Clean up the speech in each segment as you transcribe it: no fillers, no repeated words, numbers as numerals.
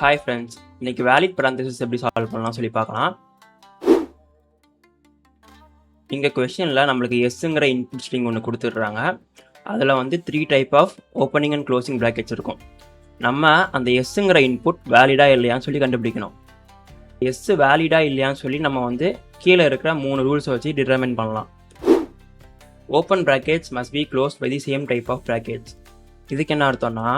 Hi friends, இன்னைக்கு valid parenthesis எப்படி solve பண்ணலாம் சொல்லி பார்க்கலாம். இங்கே கொஸ்டினில் நம்மளுக்கு எஸ்ஸுங்கிற இன்புட் ஸ்ட்ரிங் ஒன்று கொடுத்துட்றாங்க. அதில் வந்து 3 type of opening and closing brackets இருக்கும். நம்ம அந்த எஸ்ஸுங்கிற இன்புட் வேலிடா இல்லையான்னு சொல்லி கண்டுபிடிக்கணும். எஸ் வேலிடா இல்லையான்னு சொல்லி நம்ம வந்து கீழே இருக்கிற 3 ரூல்ஸை வச்சு டிட்டர்மைன் பண்ணலாம். Open brackets must be closed by the same type of brackets. இதுக்கு என்ன அர்த்தம்னா,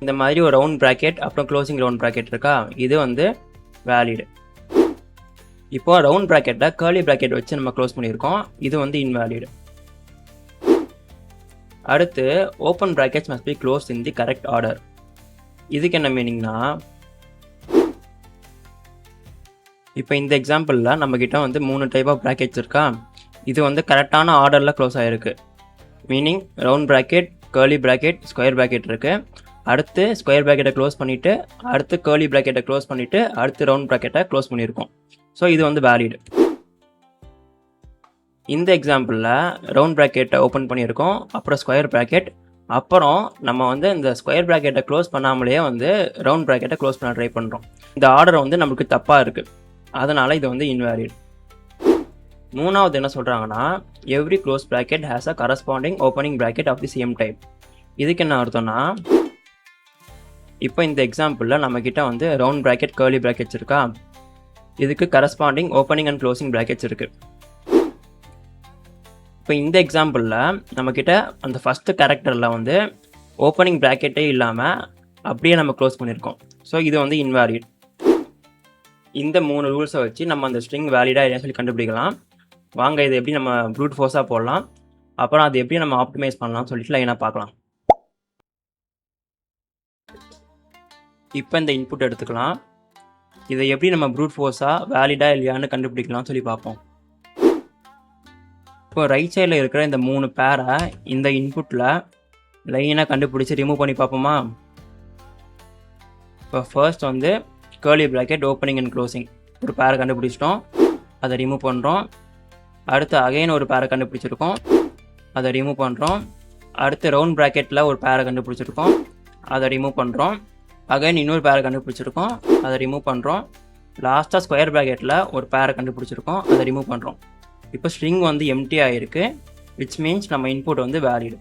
இந்த மாதிரி ஒரு ரவுண்ட் ப்ராக்கெட் அப்புறம் க்ளோசிங் ரவுண்ட் ப்ராக்கெட் இருக்கா, இது வந்து வேலிடு. இப்போ ரவுண்ட் ப்ராக்கெட்டில் கர்லி ப்ராக்கெட் வச்சு நம்ம க்ளோஸ் பண்ணியிருக்கோம், இது வந்து இன்வேலிடு. அடுத்து open brackets must be closed in the correct order. இதுக்கு என்ன மீனிங்னா, இப்போ இந்த எக்ஸாம்பிளில் நம்மக்கிட்ட வந்து 3 டைப் ஆஃப் ப்ராக்கெட்ஸ் இருக்கா, இது வந்து கரெக்டான ஆர்டரில் க்ளோஸ் ஆகிருக்கு. Meaning round bracket, curly bracket, square bracket இருக்குது. அடுத்து ஸ்கொயர் ப்ராக்கெட்டை க்ளோஸ் பண்ணிவிட்டு, அடுத்து கர்லி ப்ராக்கெட்டை க்ளோஸ் பண்ணிவிட்டு, அடுத்து ரவுண்ட் ப்ராக்கெட்டை க்ளோஸ் பண்ணியிருக்கோம். ஸோ இது வந்து வேலிடு. இந்த எக்ஸாம்பிளில் ரவுண்ட் ப்ராக்கெட்டை ஓப்பன் பண்ணியிருக்கோம், அப்புறம் ஸ்கொயர் ப்ராக்கெட், அப்புறம் நம்ம வந்து இந்த ஸ்கொயர் ப்ராக்கெட்டை க்ளோஸ் பண்ணாமலேயே வந்து ரவுண்ட் ப்ராக்கெட்டை க்ளோஸ் பண்ண ட்ரை பண்ணுறோம். இந்த ஆர்டர் வந்து நமக்கு தப்பாக இருக்குது, அதனால் இது வந்து இன்வேலிட். மூணாவது என்ன சொல்கிறாங்கன்னா, every close bracket has a corresponding opening bracket of the same type. இதுக்கு என்ன அர்த்தம்னா, இப்போ இந்த எக்ஸாம்பிளில் நம்மக்கிட்ட வந்து ரவுண்ட் ப்ராக்கெட், கர்லி ப்ராக்கெட்ஸ் இருக்கா, இதுக்கு corresponding opening and closing brackets இருக்குது. இப்போ இந்த எக்ஸாம்பிளில் நம்மக்கிட்ட அந்த ஃபஸ்ட்டு கேரக்டரில் வந்து ஓப்பனிங் ப்ராக்கெட்டே இல்லாமல் அப்படியே நம்ம க்ளோஸ் பண்ணியிருக்கோம். ஸோ இது வந்து இன்வேலிட். இந்த 3 ரூல்ஸை வச்சு நம்ம அந்த ஸ்ட்ரிங் வேலிடாக இல்லைன்னு சொல்லி கண்டுபிடிக்கலாம். வாங்க, இது எப்படி நம்ம ப்ரூட் ஃபோர்ஸாக போடலாம், அப்புறம் அது எப்படி நம்ம ஆப்டிமைஸ் பண்ணலாம்னு சொல்லிட்டு லைனாக பார்க்கலாம். இப்போ இந்த இன்புட் எடுத்துக்கலாம். இதை எப்படி நம்ம ப்ரூட் ஃபோர்ஸாக வேலிடா இல்லையான்னு கண்டுபிடிக்கலாம்னு சொல்லி பார்ப்போம். இப்போ ரைட் சைடில் இருக்கிற இந்த 3 பேரை இந்த இன்புட்டில் லைனாக கண்டுபிடிச்சி ரிமூவ் பண்ணி பார்ப்போமா. இப்போ ஃபர்ஸ்ட் வந்து curly bracket opening and closing ஒரு பேரை கண்டுபிடிச்சிட்டோம், அதை ரிமூவ் பண்ணுறோம். அடுத்து அகைன் ஒரு பேரை கண்டுபிடிச்சிருக்கோம், அதை ரிமூவ் பண்ணுறோம். அடுத்து ரவுண்ட் ப்ராக்கெட்டில் ஒரு பேரை கண்டுபிடிச்சிருக்கோம், அதை ரிமூவ் பண்ணுறோம். அகைன் இன்னொரு பேரை கண்டுபிடிச்சிருக்கோம், அதை ரிமூவ் பண்ணுறோம். லாஸ்ட்டாக ஸ்கொயர் ப்ராக்கெட்டில் ஒரு பேரை கண்டுபிடிச்சிருக்கோம், அதை ரிமூவ் பண்ணுறோம். இப்போ ஸ்ட்ரிங் வந்து எம்டி ஆகிருக்கு, விச் மீன்ஸ் நம்ம இன்புட் வந்து வேலிடு.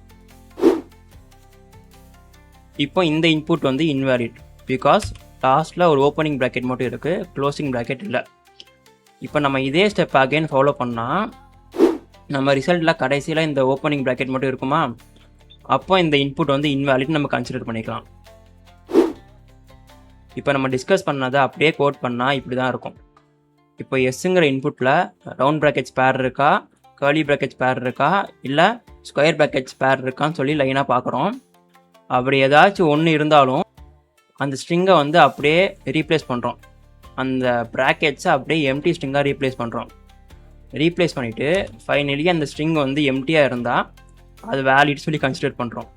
இப்போ இந்த இன்புட் வந்து இன்வேலிட், பிகாஸ் லாஸ்ட்டில் ஒரு ஓப்பனிங் ப்ராக்கெட் மட்டும் இருக்குது, க்ளோசிங் ப்ராக்கெட் இல்லை. இப்போ நம்ம இதே ஸ்டெப் அகைன் ஃபாலோ பண்ணால் நம்ம ரிசல்ட்டில் கடைசியில் இந்த ஓப்பனிங் ப்ராக்கெட் மட்டும் இருக்குமா, அப்போ இந்த இன்புட் வந்து இன்வேலிட் நம்ம கன்சிடர் பண்ணிக்கலாம். இப்போ நம்ம டிஸ்கஸ் பண்ணதை அப்படியே கோட் பண்ணால் இப்படி தான் இருக்கும். இப்போ எஸ்ஸுங்கிற இன்புட்டில் ரவுண்ட் ப்ராக்கெட்ஸ் பேர் இருக்கா, கர்லி ப்ராக்கெட்ஸ் பேர் இருக்கா, இல்லை ஸ்கொயர் ப்ராக்கெட்ஸ் பேர் இருக்கான்னு சொல்லி லைனாக பார்க்குறோம். அப்படி ஏதாச்சும் ஒன்று இருந்தாலும் அந்த ஸ்ட்ரிங்கை வந்து அப்படியே ரீப்ளேஸ் பண்ணுறோம். அந்த ப்ராக்கெட்ஸை அப்படியே எம்டி ஸ்ட்ரிங்காக ரீப்ளேஸ் பண்ணுறோம். ரீப்ளேஸ் பண்ணிவிட்டு ஃபைனலி அந்த ஸ்ட்ரிங் வந்து எம்டியாக இருந்தால் அது வேலிட் சொல்லி கன்சிடர் பண்ணுறோம்.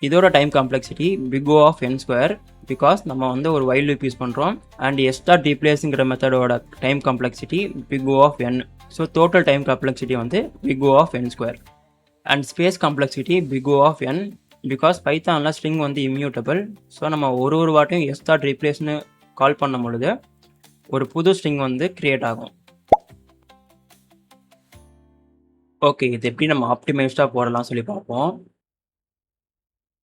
இதோட time complexity big O of n square, because நம்ம வந்து ஒரு வைல் லூப் யூஸ் பண்ணுறோம். அண்ட் எஸ்டார் ரீப்ளேஸுங்கிற மெத்தடோட time complexity big O of n. So total time complexity வந்து big O of n square. And space complexity big O of n, because பைத்தானில் string வந்து immutable. So நம்ம ஒரு வாட்டையும் எஸ்டார் ரீப்ளேஸ்னு கால் பண்ணும் பொழுது ஒரு புது ஸ்ட்ரிங் வந்து க்ரியேட் ஆகும். ஓகே, இது எப்படி நம்ம ஆப்டிமைஸ்டாக போடலாம் சொல்லி பார்ப்போம்.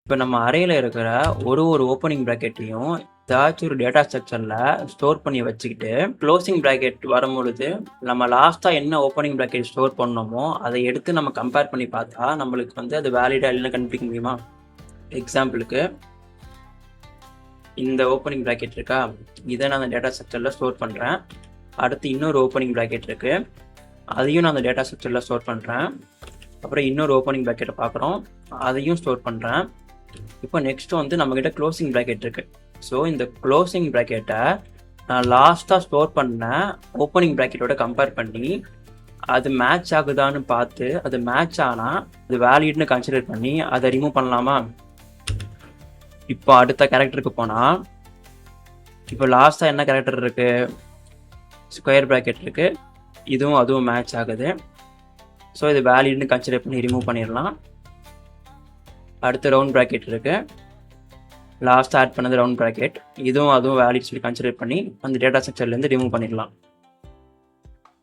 இப்போ நம்ம அறையில் இருக்கிற ஒரு ஓப்பனிங் ப்ராக்கெட்டையும் ஏதாச்சும் ஒரு டேட்டா ஸ்ட்ரக்சரில் ஸ்டோர் பண்ணி வச்சுக்கிட்டு க்ளோசிங் ப்ராக்கெட் வரும்பொழுது நம்ம லாஸ்ட்டாக என்ன ஓப்பனிங் ப்ராக்கெட் ஸ்டோர் பண்ணோமோ அதை எடுத்து நம்ம கம்பேர் பண்ணி பார்த்தா நம்மளுக்கு வந்து அது வேலிடாக இல்லைன்னு கண்டுபிடிக்க முடியுமா. எக்ஸாம்பிளுக்கு இந்த ஓப்பனிங் ப்ராக்கெட் இருக்கா, இதை நான் அந்த டேட்டா ஸ்ட்ரக்சரில் ஸ்டோர் பண்ணுறேன். அடுத்து இன்னொரு ஓப்பனிங் ப்ராக்கெட் இருக்குது, அதையும் நான் அந்த டேட்டா ஸ்ட்ரக்சரில் ஸ்டோர் பண்ணுறேன். அப்புறம் இன்னொரு ஓப்பனிங் ப்ராக்கெட்டை பார்க்குறோம், அதையும் ஸ்டோர் பண்ணுறேன். இப்போ நெக்ஸ்ட் வந்து நம்மக்கிட்ட க்ளோசிங் ப்ராக்கெட் இருக்குது. ஸோ இந்த க்ளோசிங் ப்ராக்கெட்டை நான் லாஸ்ட்டாக ஸ்டோர் பண்ண ஓப்பனிங் ப்ராக்கெட்டோட கம்பேர் பண்ணி அது மேட்ச் ஆகுதான்னு பார்த்து, அது மேட்ச் ஆனால் அது வேலிட்னு கன்சிடர் பண்ணி அதை ரிமூவ் பண்ணலாமா. இப்போ அடுத்த கேரக்டருக்கு போனால், இப்போ லாஸ்ட்டாக என்ன கேரக்டர் இருக்குது, ஸ்கொயர் ப்ராக்கெட் இருக்குது, இதுவும் அதுவும் மேட்ச் ஆகுது. ஸோ இது வேலிட்னு கன்சிடர் பண்ணி ரிமூவ் பண்ணிடலாம். அடுத்து ரவுண்ட் ப்ராக்கெட் இருக்குது, லாஸ்ட்டாக ஆட் பண்ணது ரவுண்ட் ப்ராக்கெட், இதுவும் அதுவும் வேலிட் சொல்லி கன்சிடர் பண்ணி அந்த டேட்டா ஸ்ட்ரக்சர்லேருந்து ரிமூவ் பண்ணிடலாம்.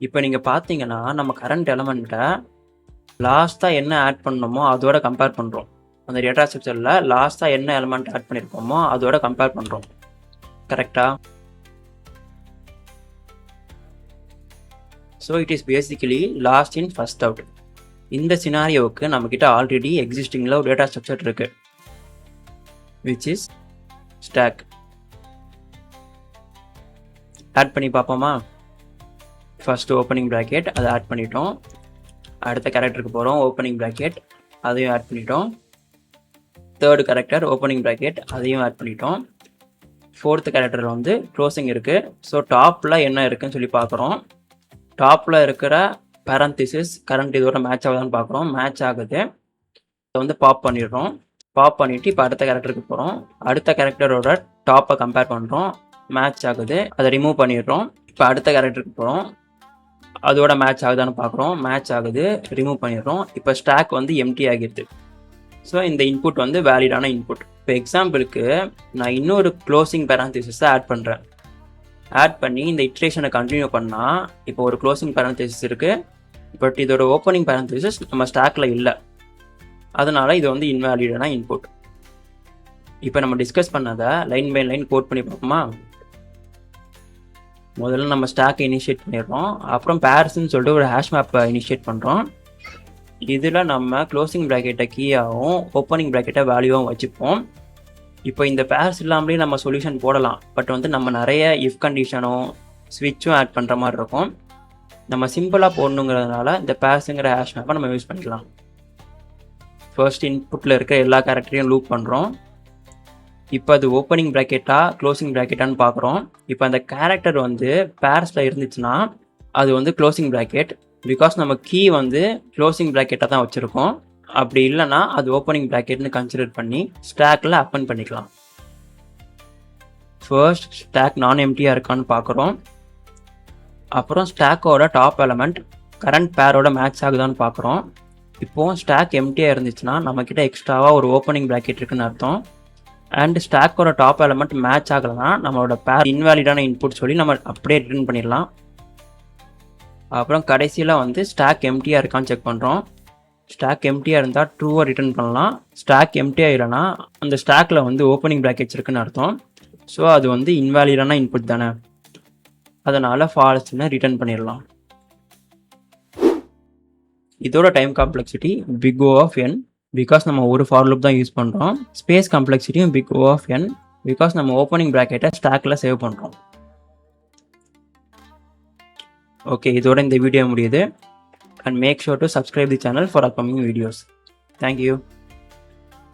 இப்போ நீங்கள் பார்த்தீங்கன்னா நம்ம கரண்ட் எலமெண்ட்டை லாஸ்ட்டாக என்ன ஆட் பண்ணணுமோ அதோட கம்பேர் பண்ணுறோம். அந்த டேட்டா ஸ்ட்ரக்சரில் லாஸ்ட்டாக என்ன எலமெண்ட் ஆட் பண்ணியிருக்கோமோ அதோட கம்பேர் பண்ணுறோம். கரெக்டாக? So it is basically last in first out. இந்த சினாரியோவுக்கு நம்மக்கிட்ட ஆல்ரெடி எக்ஸிஸ்டிங்கில் ஒரு டேட்டா ஸ்ட்ரக்சர் இருக்குது, விச் இஸ் ஸ்டாக். ஆட் பண்ணி பார்ப்போமா? ஃபர்ஸ்ட் ஓப்பனிங் ப்ராக்கெட் அதை ஆட் பண்ணிட்டோம். அடுத்த கேரக்டருக்கு போகிறோம், ஓப்பனிங் ப்ராக்கெட் அதையும் ஆட் பண்ணிட்டோம். தேர்டு கேரக்டர் ஓப்பனிங் ப்ராக்கெட் அதையும் ஆட் பண்ணிட்டோம். ஃபோர்த்து கேரக்டரில் வந்து க்ளோசிங் இருக்குது. ஸோ டாப்பில் என்ன இருக்குதுன்னு சொல்லி பார்க்குறோம். டாப்பில் இருக்கிற பேரந்திசிஸ் கரண்ட் இதோட மேட்ச் ஆகுதான்னு பார்க்குறோம். மேட்ச் ஆகுது. அதை வந்து பாப் பண்ணிடுறோம். பாப் பண்ணிவிட்டு இப்போ அடுத்த கேரக்டருக்கு போகிறோம். அடுத்த கேரக்டரோட டாப்பை கம்பேர் பண்ணுறோம். மேட்ச் ஆகுது. அதை ரிமூவ் பண்ணிடுறோம். இப்போ அடுத்த கேரக்டருக்கு போகிறோம். அதோட மேட்ச் ஆகுதான்னு பார்க்குறோம். மேட்ச் ஆகுது. ரிமூவ் பண்ணிடுறோம். இப்போ ஸ்டாக் வந்து எம்டி ஆகிடுது. ஸோ இந்த இன்புட் வந்து வேலிடான இன்புட். இப்போ எக்ஸாம்பிளுக்கு நான் இன்னொரு க்ளோசிங் பேரந்திசிஸை ஆட் பண்ணுறேன். ஆட் பண்ணி இந்த இட்ரேஷனை கண்டினியூ பண்ணால் இப்போ ஒரு க்ளோசிங் பேரந்திசிஸ் இருக்குது, பட் இதோட ஓப்பனிங் பேரந்திசிஸ் நம்ம ஸ்டாக்கில் இல்லை. அதனால் இது வந்து இன்வேலிடான இன்புட். இப்போ நம்ம டிஸ்கஸ் பண்ணதை லைன் பை லைன் கோட் பண்ணி பார்ப்போமா? முதல்ல நம்ம ஸ்டாக்கை இனிஷியேட் பண்ணிடுறோம். அப்புறம் பேர்ஸ்ன்னு சொல்லிட்டு ஒரு ஹேஷ் மேப்பை இனிஷியேட் பண்ணுறோம். இதில் நம்ம க்ளோசிங் ப்ராக்கெட்டை கீயாகவும் ஓப்பனிங் ப்ராக்கெட்டை வேல்யூவாகவும் வச்சுப்போம். இப்போ இந்த பேர்ஸ் இல்லாமலே நம்ம சொல்யூஷன் போடலாம், பட் வந்து நம்ம நிறைய இஃப் கண்டிஷனும் ஸ்விட்சும் ஆட் பண்ணுற மாதிரி இருக்கும். நம்ம சிம்பிளாக போடணுங்கிறதுனால இந்த பேர்ஸுங்கிற ஹேஷ் மேப்பை நம்ம யூஸ் பண்ணிக்கலாம். ஃபர்ஸ்ட் இன்புட்டில் இருக்க எல்லா கேரக்டரையும் லூப் பண்ணுறோம். இப்போ அது ஓப்பனிங் ப்ராக்கெட்டா க்ளோசிங் ப்ராக்கெட்டான்னு பார்க்குறோம். இப்போ அந்த கேரக்டர் வந்து பேர்ஸில் இருந்துச்சுன்னா அது வந்து க்ளோசிங் ப்ராக்கெட், பிகாஸ் நம்ம கீ வந்து க்ளோசிங் ப்ராக்கெட்டாக தான் வச்சுருக்கோம். அப்படி இல்லைனா அது ஓப்பனிங் ப்ராக்கெட்னு கன்சிடர் பண்ணி ஸ்டாக்கில் அப்பன் பண்ணிக்கலாம். ஃபர்ஸ்ட் ஸ்டாக் நான் எம்டியாக இருக்கான்னு பார்க்குறோம். அப்புறம் ஸ்டாக்கோட டாப் எலமெண்ட் கரண்ட் பேரோட மேட்ச் ஆகுதான்னு பார்க்குறோம். இப்போது ஸ்டாக் எம்டியாக இருந்துச்சுன்னா நம்மக்கிட்ட எக்ஸ்ட்ராவாக ஒரு ஓப்பனிங் ப்ராக்கெட் இருக்குன்னு அர்த்தம். அண்ட் ஸ்டாக்கோட டாப் எலமெண்ட் மேட்ச் ஆகலைன்னா நம்மளோட பேர் இன்வேலிடான இன்புட் சொல்லி நம்ம அப்படியே ரிட்டர்ன் பண்ணிடலாம். அப்புறம் கடைசியில் வந்து ஸ்டாக் எம்டியாக இருக்கான்னு செக் பண்ணுறோம். ஸ்டாக் எம்டியாக இருந்தால் ட்ரூவாக ரிட்டர்ன் பண்ணலாம். ஸ்டாக் எம்டியாக இல்லைனா அந்த ஸ்டாக்கில் வந்து ஓப்பனிங் ப்ராக்கெட்ஸ் இருக்குன்னு அர்த்தம். ஸோ அது வந்து இன்வேலிடான இன்புட் தானே, அதனால் ஃபால்ஸ்ன்னு ரிட்டர்ன் பண்ணிடலாம். இதோட time complexity big O of n, because நம்ம ஒரு ஃபார் லூப் தான் யூஸ் பண்ணுறோம். ஸ்பேஸ் காம்ப்ளெக்சிட்டியும் big O of n, because நம்ம ஓப்பனிங் ப்ராக்கெட்டை ஸ்டாக்கில் சேவ் பண்ணுறோம். ஓகே, இதோட இந்த வீடியோ முடியுது. And make sure to subscribe the channel for upcoming videos. Thank you.